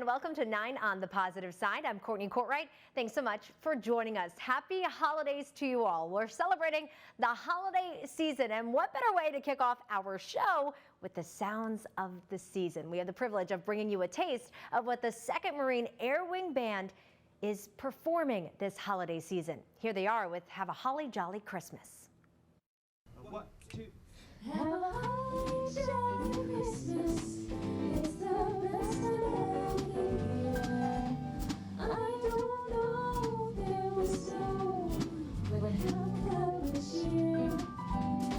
and welcome to 9 on the Positive Side. I'm Courtney Courtwright. Thanks so much for joining us. Happy holidays to you all. We're celebrating the holiday season, and what better way to kick off our show with the sounds of the season. We have the privilege of bringing you a taste of what the 2nd Marine Air Wing Band is performing this holiday season. Here they are with Have a Holly Jolly Christmas. 1, 2. Have a holly jolly Christmas. It's the best of any year. I don't know there was snow, but how that was cheer.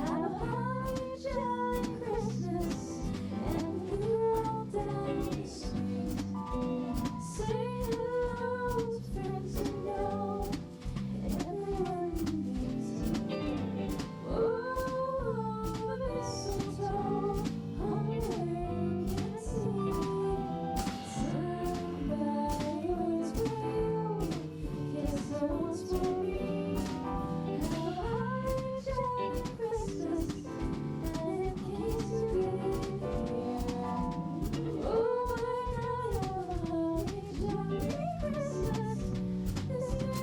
Have a holly jolly Christmas, and we're all down the street. Say hello to friends you know, everyone needs to know. Oh, mistletoe hung where you can see. Somebody waits for you, yes, someone's for me. Have a holly jolly Christmas, and in case you didn't hear, oh, I have a holly jolly Christmas this year.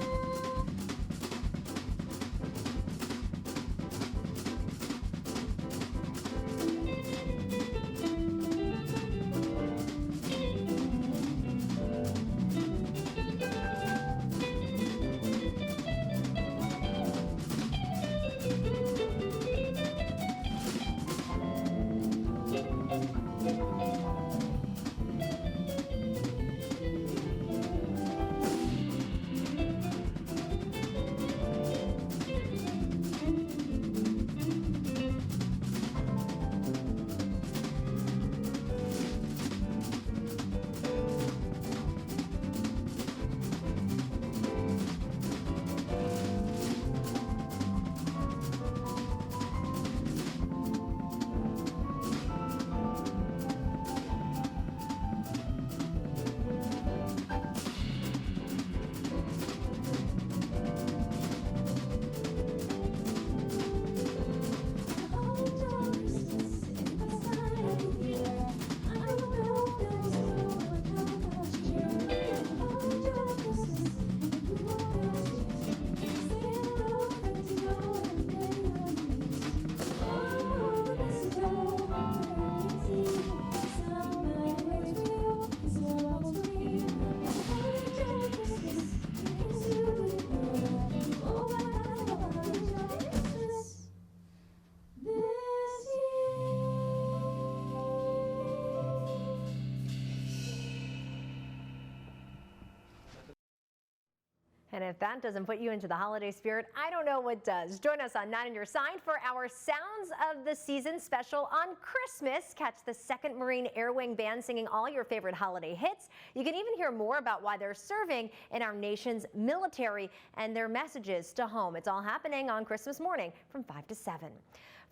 And if that doesn't put you into the holiday spirit, I don't know what does. Join us on 9 on Your Side for our Sounds of the Season special on Christmas. Catch the 2nd Marine Air Wing Band singing all your favorite holiday hits. You can even hear more about why they're serving in our nation's military and their messages to home. It's all happening on Christmas morning from 5 to 7.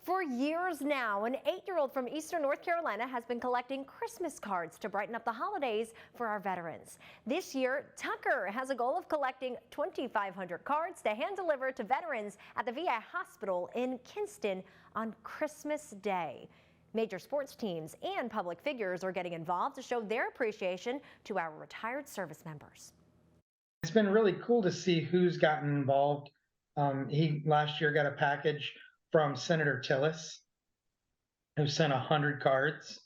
For years now, an 8-year-old from Eastern North Carolina has been collecting Christmas cards to brighten up the holidays for our veterans. This year, Tucker has a goal of collecting 2,500 cards to hand deliver to veterans at the VA hospital in Kinston on Christmas Day. Major sports teams and public figures are getting involved to show their appreciation to our retired service members. It's been really cool to see who's gotten involved. He last year got a package from Senator Tillis, who sent 100 cards.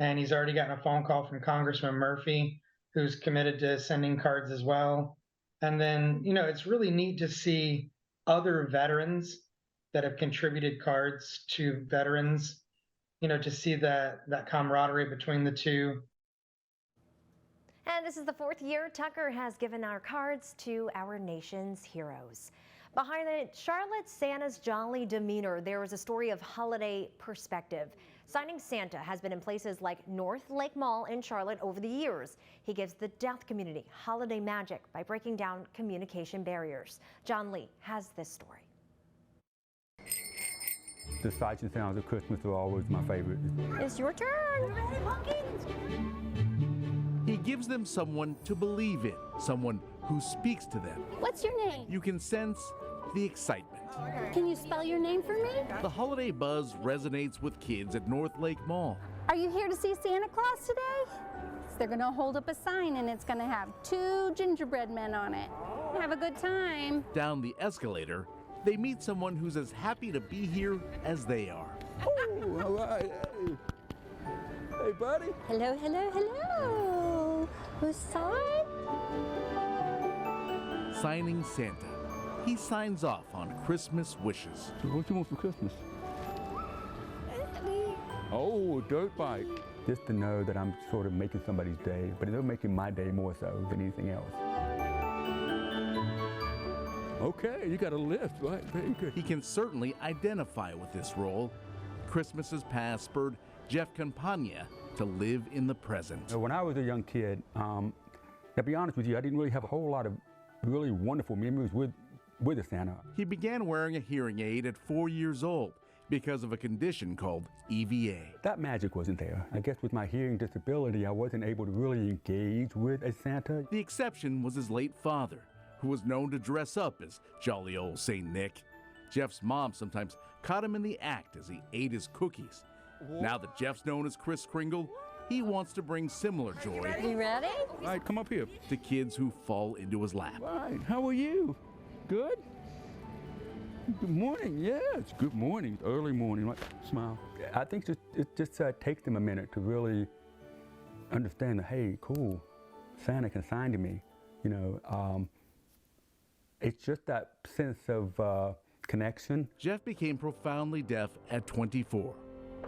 And he's already gotten a phone call from Congressman Murphy, who's committed to sending cards as well. And then, it's really neat to see other veterans that have contributed cards to veterans, to see that camaraderie between the two. And this is the 4th year Tucker has given our cards to our nation's heroes. Behind Charlotte Santa's jolly demeanor, there is a story of holiday perspective. Signing Santa has been in places like North Lake Mall in Charlotte over the years. He gives the deaf community holiday magic by breaking down communication barriers. John Lee has this story. The sights and sounds of Christmas are always my favorite. It's your turn. He gives them someone to believe in, someone who speaks to them. What's your name? You can sense the excitement. Can you spell your name for me? The holiday buzz resonates with kids at North Lake Mall. Are you here to see Santa Claus today? They're going to hold up a sign and it's going to have 2 gingerbread men on it. Have a good time. Down the escalator, they meet someone who's as happy to be here as they are. Oh, all right. Hey. Hey, buddy. Hello, hello, hello. Who's sign? Signing Santa. He signs off on Christmas wishes. So what you want for Christmas? Oh, dirt bike. Just to know that I'm sort of making somebody's day, but they're making my day more so than anything else. Okay, you got a lift, right? Very good. He can certainly identify with this role. Christmas's past spurred Jeff Campagna to live in the present. When I was a young kid, to be honest with you, I didn't really have a whole lot of really wonderful memories with a Santa. He began wearing a hearing aid at 4 years old because of a condition called EVA. That magic wasn't there. I guess with my hearing disability, I wasn't able to really engage with a Santa. The exception was his late father, who was known to dress up as jolly old St. Nick. Jeff's mom sometimes caught him in the act as he ate his cookies. Now that Jeff's known as Kris Kringle, he wants to bring similar joy You ready? All right, come up here. to kids who fall into his lap. All right, how are you? Good? Good morning, yes, good morning, early morning, right? Smile. I think it just takes them a minute to really understand that, hey, cool, Santa can sign to me, you know. It's just that sense of connection. Jeff became profoundly deaf at 24.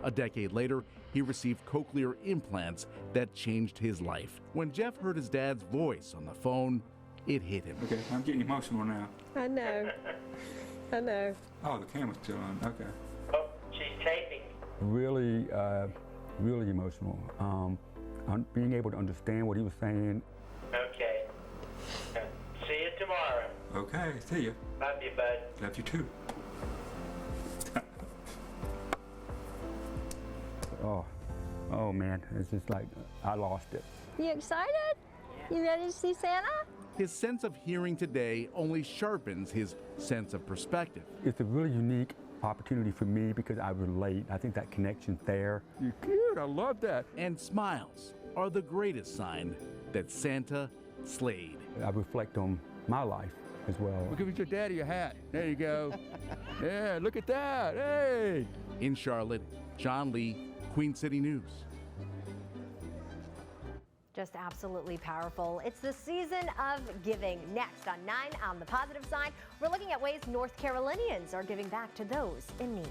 A decade later, he received cochlear implants that changed his life. When Jeff heard his dad's voice on the phone, it hit him. Okay, I'm getting emotional now. I know. I know. Oh, the camera's still on, okay. Oh, she's taping. Really, really emotional. Being able to understand what he was saying. Okay. See you tomorrow. Okay, see you. Love you, bud. Love you too. Oh man, it's just like I lost it. You excited? You ready to see Santa? His sense of hearing today only sharpens his sense of perspective. It's a really unique opportunity for me because I relate. I think that connection's there. You're cute, I love that. And smiles are the greatest sign that Santa slayed. I reflect on my life as well. Well, give your daddy a hat. There you go. Yeah, look at that. Hey! In Charlotte, John Lee, Queen City News. Just absolutely powerful. It's the season of giving. Next on 9 on the positive side, we're looking at ways North Carolinians are giving back to those in need.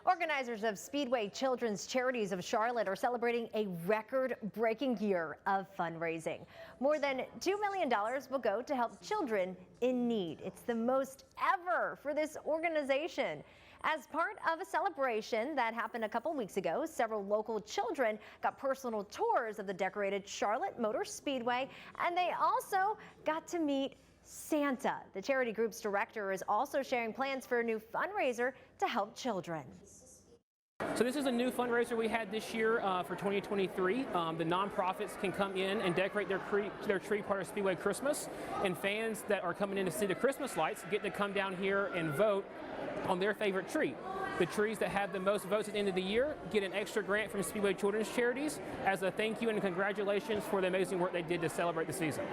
Organizers of Speedway Children's Charities of Charlotte are celebrating a record-breaking year of fundraising. More than $2 million will go to help children in need. It's the most ever for this organization. As part of a celebration that happened a couple weeks ago, several local children got personal tours of the decorated Charlotte Motor Speedway, and they also got to meet Santa. The charity group's director is also sharing plans for a new fundraiser to help children. So this is a new fundraiser we had this year for 2023. The nonprofits can come in and decorate their tree part of Speedway Christmas, and fans that are coming in to see the Christmas lights get to come down here and vote on their favorite tree. The trees that have the most votes at the end of the year get an extra grant from Speedway Children's Charities as a thank you and congratulations for the amazing work they did to celebrate the season.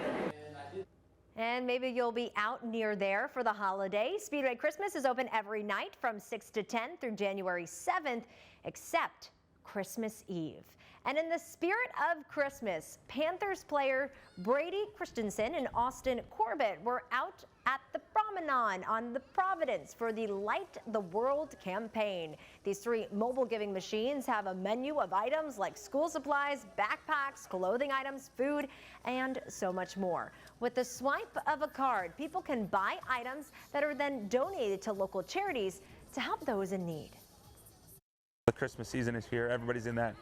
And maybe you'll be out near there for the holiday. Speedway Christmas is open every night from 6 to 10 through January 7th, except Christmas Eve. And in the spirit of Christmas, Panthers player Brady Christensen and Austin Corbett were out at the Promenade on the Providence for the Light the World campaign. These 3 mobile giving machines have a menu of items like school supplies, backpacks, clothing items, food, and so much more. With the swipe of a card, people can buy items that are then donated to local charities to help those in need. The Christmas season is here. Everybody's in that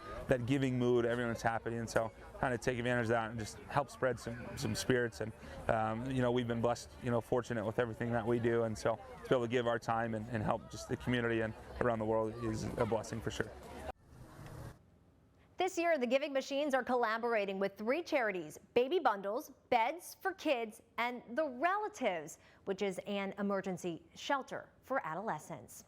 giving mood. Everyone's happy, and so kind of take advantage of that and just help spread some spirits. And you know, we've been blessed, you know, fortunate with everything that we do, and so to be able to give our time and help just the community and around the world is a blessing for sure. This This year, the Giving Machines are collaborating with 3 charities: Baby Bundles, Beds for Kids, and The Relatives, which is an emergency shelter for adolescents.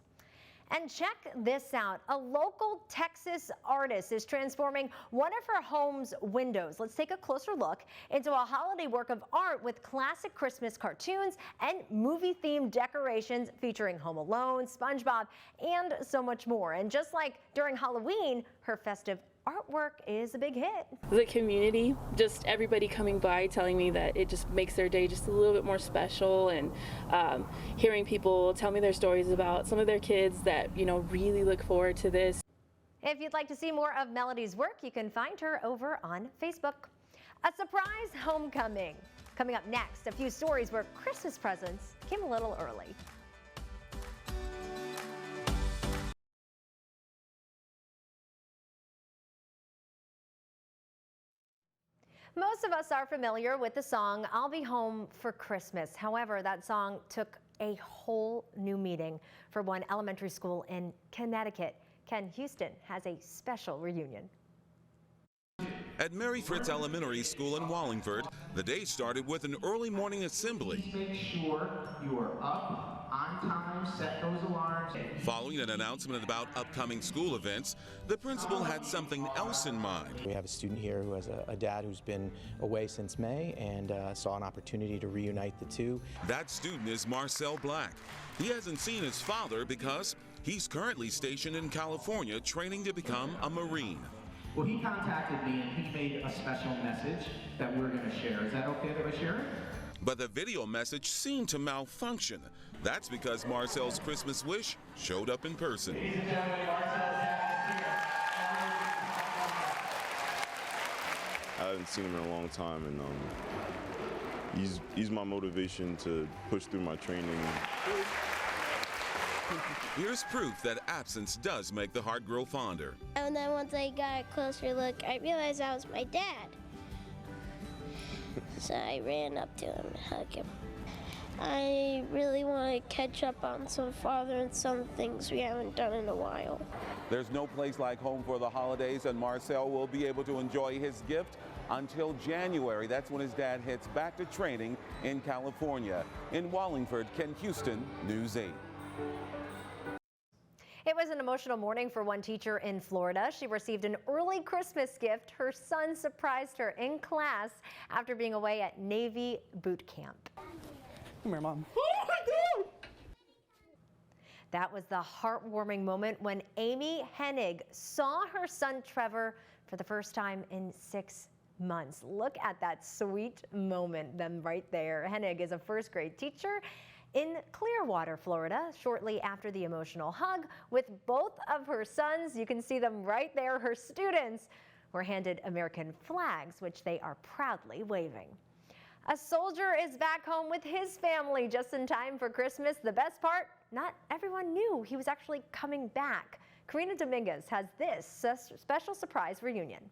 And check this out. A local Texas artist is transforming one of her home's windows. Let's take a closer look into a holiday work of art with classic Christmas cartoons and movie-themed decorations featuring Home Alone, SpongeBob, and so much more. And just like during Halloween, her festive artwork is a big hit. The community, just everybody coming by telling me that it just makes their day just a little bit more special, and hearing people tell me their stories about some of their kids that, you know, really look forward to this. If you'd like to see more of Melody's work, you can find her over on Facebook. A surprise homecoming. Coming up next, a few stories where Christmas presents came a little early. Most of us are familiar with the song "I'll Be Home for Christmas." However, that song took a whole new meaning for one elementary school in Connecticut. Ken Houston has a special reunion. At Mary Fritz Elementary School in Wallingford, the day started with an early morning assembly. Please make sure you are up, on time, set those alarms. Following an announcement about upcoming school events, the principal had something else in mind. We have a student here who has a dad who's been away since May and saw an opportunity to reunite the two. That student is Marcel Black. He hasn't seen his father because he's currently stationed in California training to become a Marine. Well, he contacted me and he made a special message that we're going to share. Is that okay that I share it? But the video message seemed to malfunction. That's because Marcel's Christmas wish showed up in person. Ladies and gentlemen, Marcel's dad is here. I haven't seen him in a long time, and he's my motivation to push through my training. Here's proof that absence does make the heart grow fonder. And then once I got a closer look, I realized that was my dad. So I ran up to him and hugged him. I really want to catch up on some father and son things we haven't done in a while. There's no place like home for the holidays, and Marcel will be able to enjoy his gift until January. That's when his dad heads back to training in California. In Wallingford, Ken Houston, News 8. It was an emotional morning for one teacher in Florida. She received an early Christmas gift. Her son surprised her in class after being away at Navy boot camp. Come here, Mom. That was the heartwarming moment when Amy Hennig saw her son Trevor for the first time in 6 months. Look at that sweet moment, them right there. Hennig is a first grade teacher in Clearwater, Florida. Shortly after the emotional hug with both of her sons, you can see them right there, her students were handed American flags, which they are proudly waving. A soldier is back home with his family just in time for Christmas. The best part, not everyone knew he was actually coming back. Karina Dominguez has this special surprise reunion.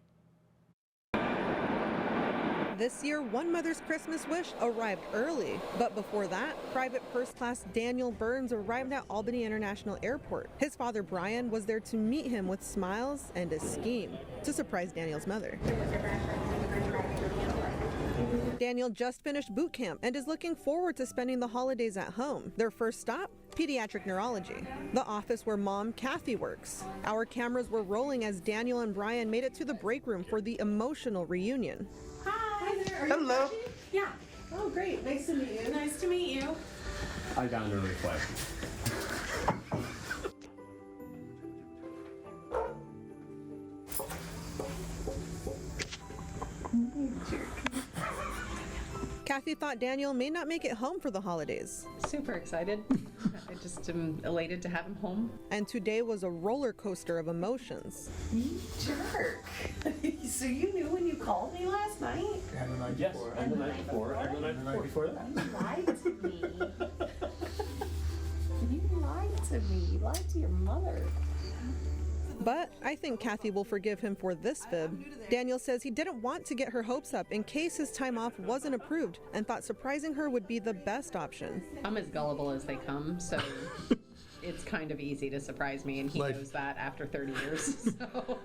This year, one mother's Christmas wish arrived early. But before that, Private First Class Daniel Burns arrived at Albany International Airport. His father, Brian, was there to meet him with smiles and a scheme to surprise Daniel's mother. Daniel just finished boot camp and is looking forward to spending the holidays at home. Their first stop, pediatric neurology, the office where mom Kathy works. Our cameras were rolling as Daniel and Brian made it to the break room for the emotional reunion. Hi there. Hello. Yeah. Oh, great. Nice to meet you. Nice to meet you. I found her request. Kathy thought Daniel may not make it home for the holidays. Super excited. I just am elated to have him home. And today was a roller coaster of emotions. You jerk. So you knew when you called me last night? And the night before. And the night before. And the night before that. You lied to me. You lied to me. You lied to your mother. But I think Kathy will forgive him for this fib. Daniel says he didn't want to get her hopes up in case his time off wasn't approved and thought surprising her would be the best option. I'm as gullible as they come, so it's kind of easy to surprise me, and he knows that after 30 years. So.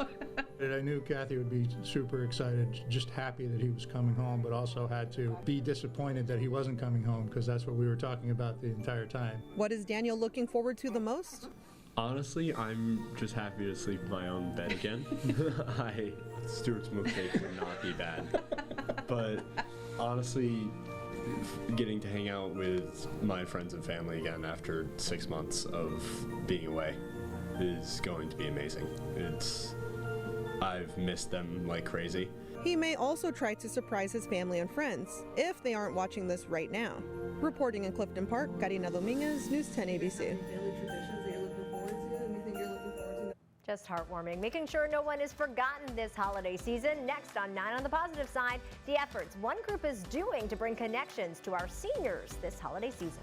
I knew Kathy would be super excited, just happy that he was coming home, but also had to be disappointed that he wasn't coming home, because that's what we were talking about the entire time. What is Daniel looking forward to the most? Honestly, I'm just happy to sleep in my own bed again. Stuart's milkshake would not be bad. But honestly, getting to hang out with my friends and family again after 6 months of being away is going to be amazing. I've missed them like crazy. He may also try to surprise his family and friends, if they aren't watching this right now. Reporting in Clifton Park, Karina Dominguez, News 10 ABC. Just heartwarming. Making sure no one is forgotten this holiday season. Next on 9 on the Positive Side, the efforts one group is doing to bring connections to our seniors this holiday season.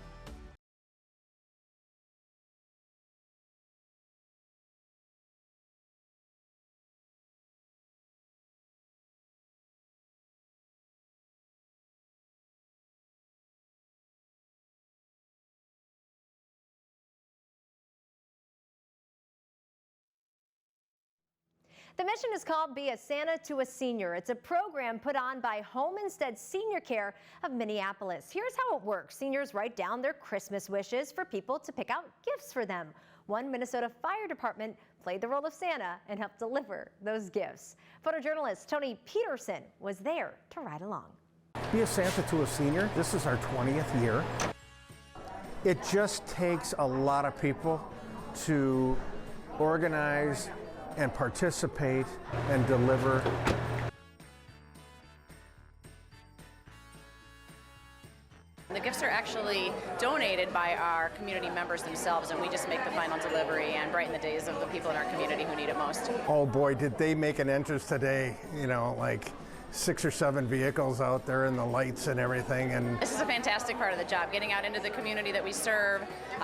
The mission is called Be a Santa to a Senior. It's a program put on by Home Instead Senior Care of Minneapolis. Here's how it works. Seniors write down their Christmas wishes for people to pick out gifts for them. One Minnesota Fire Department played the role of Santa and helped deliver those gifts. Photojournalist Tony Peterson was there to ride along. Be a Santa to a Senior. This is our 20th year. It just takes a lot of people to organize and participate and deliver. The gifts are actually donated by our community members themselves, and we just make the final delivery and brighten the days of the people in our community who need it most. Oh boy, did they make an entrance today, you know, like 6 or 7 vehicles out there and the lights and everything. And this is a fantastic part of the job. Getting out into the community that we serve,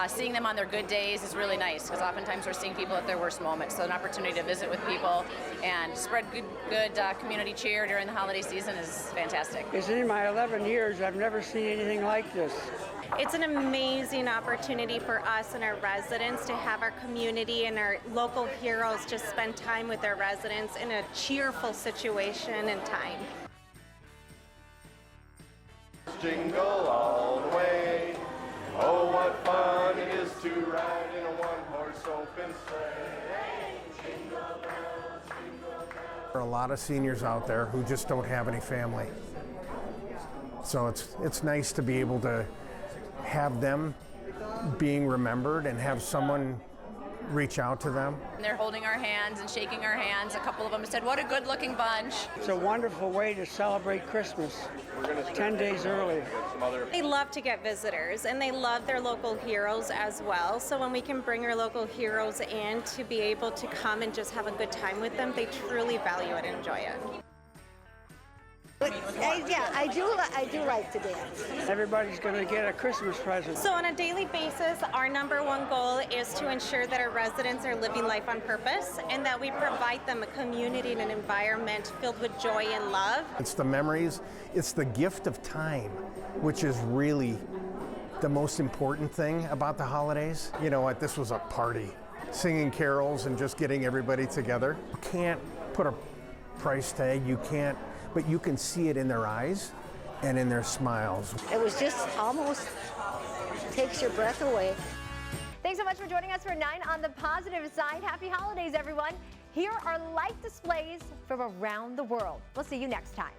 seeing them on their good days is really nice, because oftentimes we're seeing people at their worst moments. So an opportunity to visit with people and spread good community cheer during the holiday season is fantastic. It's in my 11 years, I've never seen anything like this. It's an amazing opportunity for us and our residents to have our community and our local heroes just spend time with their residents in a cheerful situation and time. Jingle all the way. Oh, what fun it is to ride in a one-horse open sleigh. Jingle bells, jingle bells. there are a lot of seniors out there who just don't have any family. So it's nice to be able to have them being remembered and have someone reach out to them. And they're holding our hands and shaking our hands. A couple of them said, "What a good-looking bunch." It's a wonderful way to celebrate Christmas 10 days early. They love to get visitors, and they love their local heroes as well. So when we can bring our local heroes in to be able to come and just have a good time with them, they truly value it and enjoy it. Yeah, I do like to dance. Everybody's going to get a Christmas present. So on a daily basis, our #1 goal is to ensure that our residents are living life on purpose and that we provide them a community and an environment filled with joy and love. It's the memories, it's the gift of time, which is really the most important thing about the holidays. You know what, this was a party. Singing carols and just getting everybody together. You can't put a price tag, you can't, but you can see it in their eyes and in their smiles. It was just almost takes your breath away. Thanks so much for joining us for 9 on the Positive Side. Happy holidays, everyone. Here are light displays from around the world. We'll see you next time.